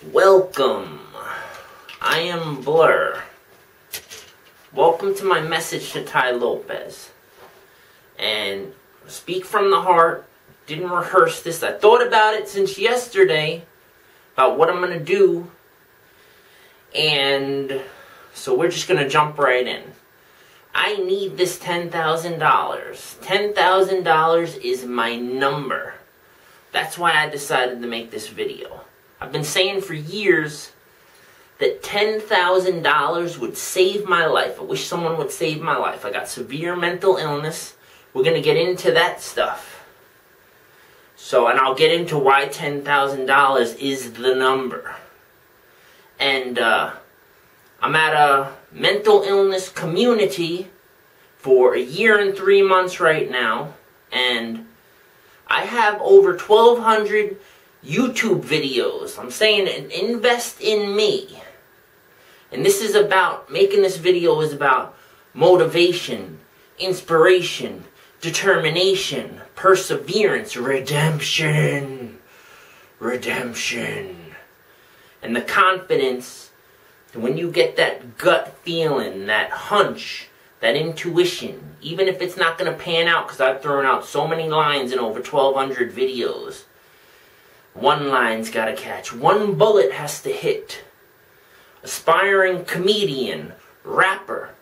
Welcome. I am BLURZ. Welcome to my message to Tai Lopez. And speak from the heart. Didn't rehearse this. I thought about it since yesterday about what I'm going to do. And so we're just going to jump right in. I need this $10,000. $10,000 is my number. That's why I decided to make this video. I've been saying for years that $10,000 would save my life. I wish someone would save my life. I got severe mental illness. We're going to get into that stuff. And I'll get into why $10,000 is the number. And I'm at a mental illness community for 1 year and 3 months right now. And I have over 1,200 YouTube videos. I'm saying invest in me. And this is about, making this video is about motivation, inspiration, determination, perseverance, redemption. And the confidence, when you get that gut feeling, that hunch, that intuition, even if it's not going to pan out, because I've thrown out so many lines in over 1,200 videos. One line's got to catch. One bullet has to hit. Aspiring comedian, rapper,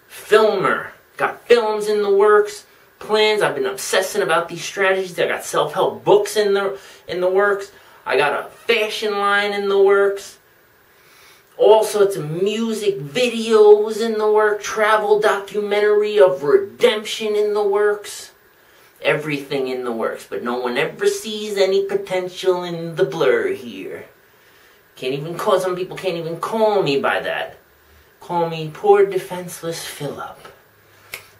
filmer, got films in the works, plans. I've been obsessing about these strategies. I got self-help books in the works. I got a fashion line in the works. All sorts of music videos in the works. Travel documentary of redemption in the works. Everything in the works. But no one ever sees any potential in the BLURZ here. Some people can't even call me by that. Call me poor defenseless Philip.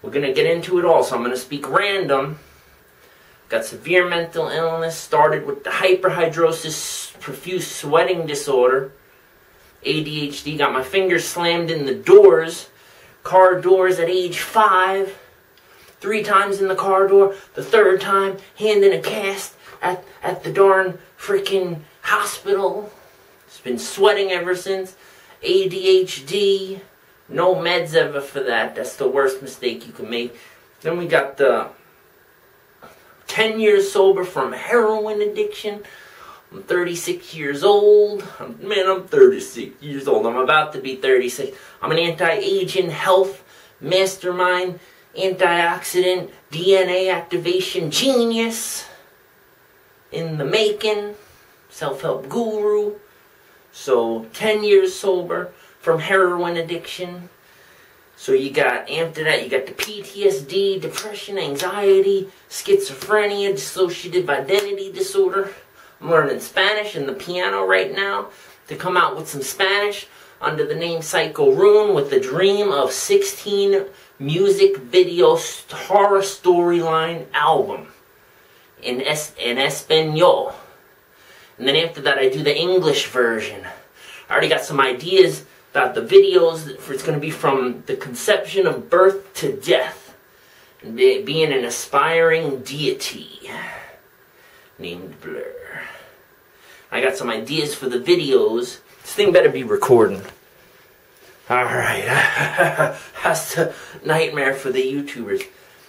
We're going to get into it all, so I'm going to speak random. Got severe mental illness, started with the hyperhidrosis, profuse sweating disorder, ADHD, got my fingers slammed in the doors, car doors at age 5, 3 times in the car door, the 3rd time, hand in a cast at the darn freaking hospital. It's been sweating ever since. ADHD, no meds ever for that. That's the worst mistake you can make. Then we got the 10 years sober from heroin addiction. I'm 36 years old. I'm 36 years old. I'm about to be 36. I'm an anti-aging health mastermind, antioxidant, DNA activation genius in the making, self-help guru. So 10 years sober from heroin addiction. So you got, after that, you got the PTSD, depression, anxiety, schizophrenia, dissociative identity disorder. I'm learning Spanish and the piano right now to come out with some Spanish under the name Psycho Rune, with the dream of 16 music video horror storyline album in Espanol. And then after that, I do the English version. I already got some ideas about the videos. It's going to be from the conception of birth to death. And being an aspiring deity named BLURZ. I got some ideas for the videos. This thing better be recording. Alright. That's a nightmare for the YouTubers.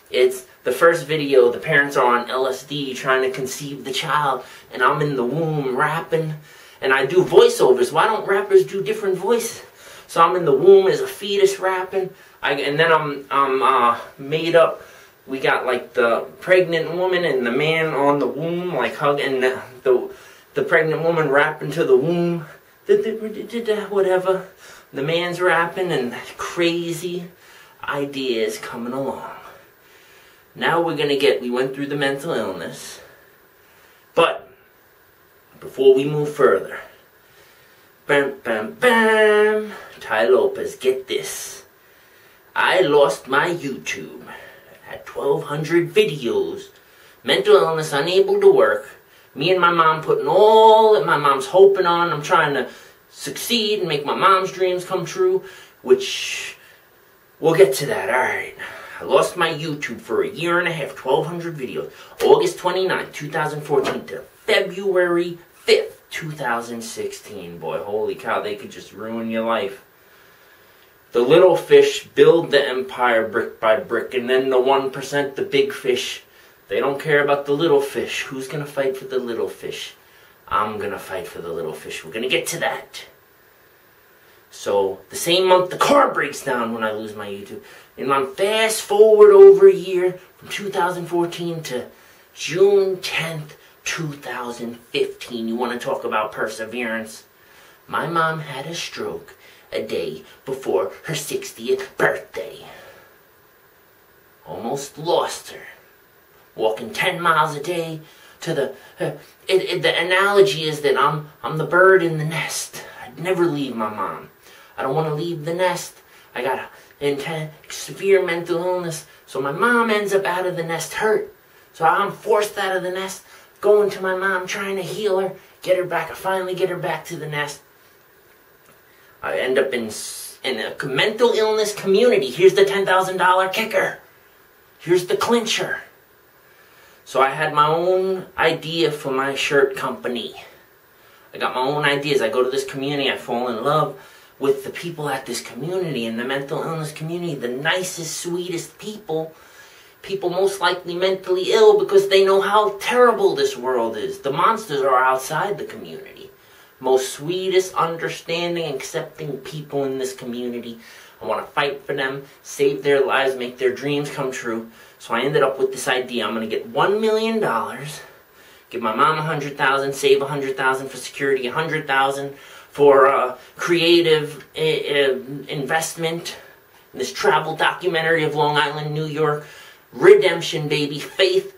It's the first video, the parents are on LSD trying to conceive the child, and I'm in the womb rapping, and I do voiceovers. Why don't rappers do different voices? So I'm in the womb as a fetus rapping, and then I'm made up. We got like the pregnant woman and the man on the womb, like hugging the pregnant woman rapping to the womb, whatever. The man's rapping, and crazy ideas coming along. Now we went through the mental illness. But, before we move further, bam, bam, bam, Tai Lopez, get this. I lost my YouTube. I had 1,200 videos. Mental illness, unable to work. Me and my mom putting all that my mom's hoping on. I'm trying to succeed and make my mom's dreams come true, which we'll get to that. Alright. I lost my YouTube for 1.5 years, 1,200 videos. August 29, 2014 to February 5th, 2016, boy, holy cow, they could just ruin your life. The little fish build the empire brick by brick, and then the 1%, the big fish, they don't care about the little fish. Who's going to fight for the little fish? I'm going to fight for the little fish. We're going to get to that. So, the same month, the car breaks down when I lose my YouTube. And I'm fast forward over a year, from 2014 to June 10th, 2015. You want to talk about perseverance? My mom had a stroke a day before her 60th birthday. Almost lost her. Walking 10 miles a day to the... the analogy is that I'm the bird in the nest. I'd never leave my mom. I don't want to leave the nest. I got severe mental illness. So my mom ends up out of the nest hurt. So I'm forced out of the nest, going to my mom, trying to heal her, get her back. I finally get her back to the nest. I end up in a mental illness community. Here's the $10,000 kicker. Here's the clincher. So I had my own idea for my shirt company. I got my own ideas. I go to this community. I fall in love with the people at this community, in the mental illness community. The nicest, sweetest people. People most likely mentally ill because they know how terrible this world is. The monsters are outside the community. Most sweetest, understanding, accepting people in this community. I want to fight for them, save their lives, make their dreams come true. So I ended up with this idea. I'm going to get $1 million, give my mom $100,000, save $100,000 for security, $100,000 for creative investment in this travel documentary of Long Island, New York. Redemption, baby. Faith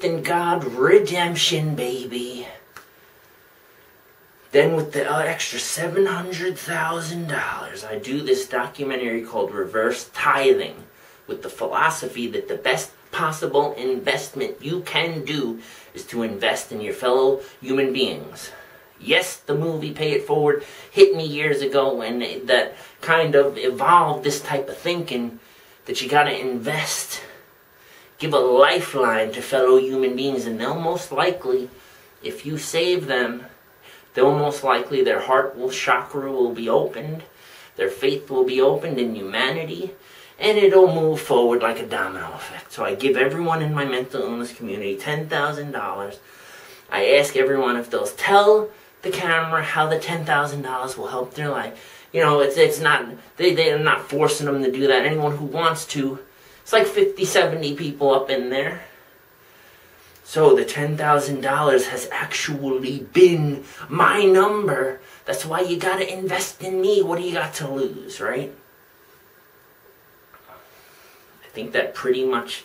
in God. Redemption, baby. Then with the extra $700,000, I do this documentary called Reverse Tithing, with the philosophy that the best possible investment you can do is to invest in your fellow human beings. Yes, the movie Pay It Forward hit me years ago, and that kind of evolved this type of thinking that you gotta invest. Give a lifeline to fellow human beings, and they'll most likely, if you save them, they'll most likely, their heart chakra will be opened, their faith will be opened in humanity, and it'll move forward like a domino effect. So I give everyone in my mental illness community $10,000. I ask everyone if they'll tell the camera how the $10,000 will help their life. You know, it's not, they're not forcing them to do that. Anyone who wants to. It's like 50, 70 people up in there. So the $10,000 has actually been my number. That's why you gotta invest in me. What do you got to lose, right? I think that pretty much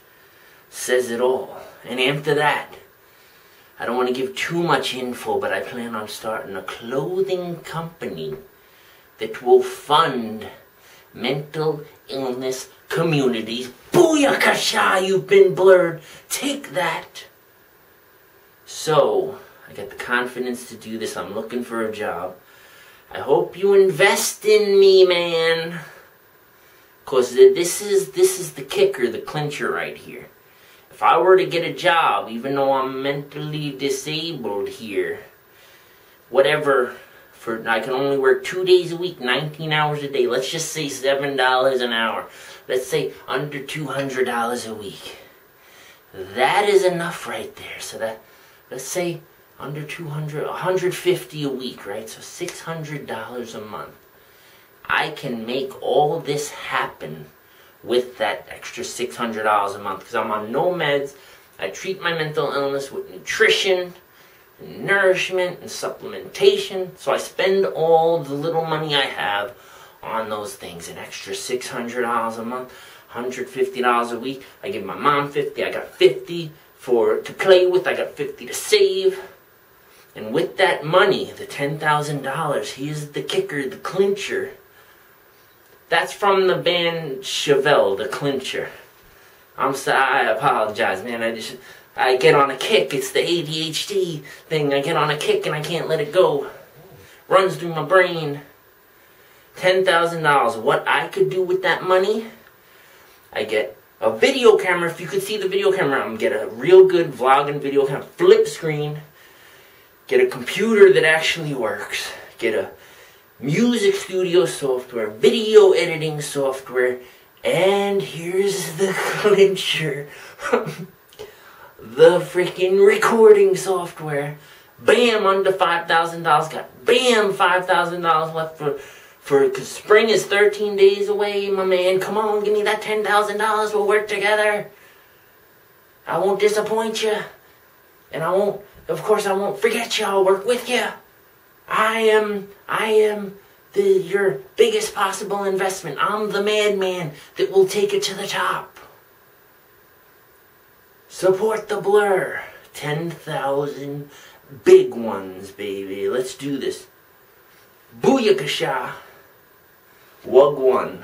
says it all. And after that, I don't want to give too much info, but I plan on starting a clothing company that will fund mental illness communities. Booyakasha, you've been blurred. Take that. So, I got the confidence to do this. I'm looking for a job. I hope you invest in me, man. Because this is the kicker, the clincher right here. If I were to get a job, even though I'm mentally disabled here, whatever, I can only work 2 days a week, 19 hours a day. Let's just say $7 an hour. Let's say under $200 a week. That is enough right there. So that, let's say under 200, $150 a week, right? So $600 a month. I can make all this happen with that extra $600 a month because I'm on no meds. I treat my mental illness with nutrition, and nourishment, and supplementation. So I spend all the little money I have on those things. An extra $600 a month, $150 a week. I give my mom $50. I got $50 to play with. I got $50 to save. And with that money, the $10,000, here's the kicker, the clincher. That's from the band Chevelle, the clincher. I'm sorry, I apologize, man. I get on a kick. It's the ADHD thing. I get on a kick and I can't let it go. Runs through my brain. $10,000. What I could do with that money, I get a video camera. If you could see the video camera, I'm get a real good vlogging video camera. Flip screen. get a computer that actually works, get a music studio software, video editing software, and here's the clincher. The freaking recording software. Bam, under $5,000. Got bam, $5,000 left cause spring is 13 days away, my man. Come on, give me that $10,000. We'll work together. I won't disappoint you. And of course I won't forget you. I'll work with you. I am your biggest possible investment. I'm the madman that will take it to the top. Support the Blur. 10,000 big ones, baby. Let's do this. Booyakasha. Wagwan.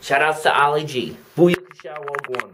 Shout outs to Ali G. Booyakasha Wagwan.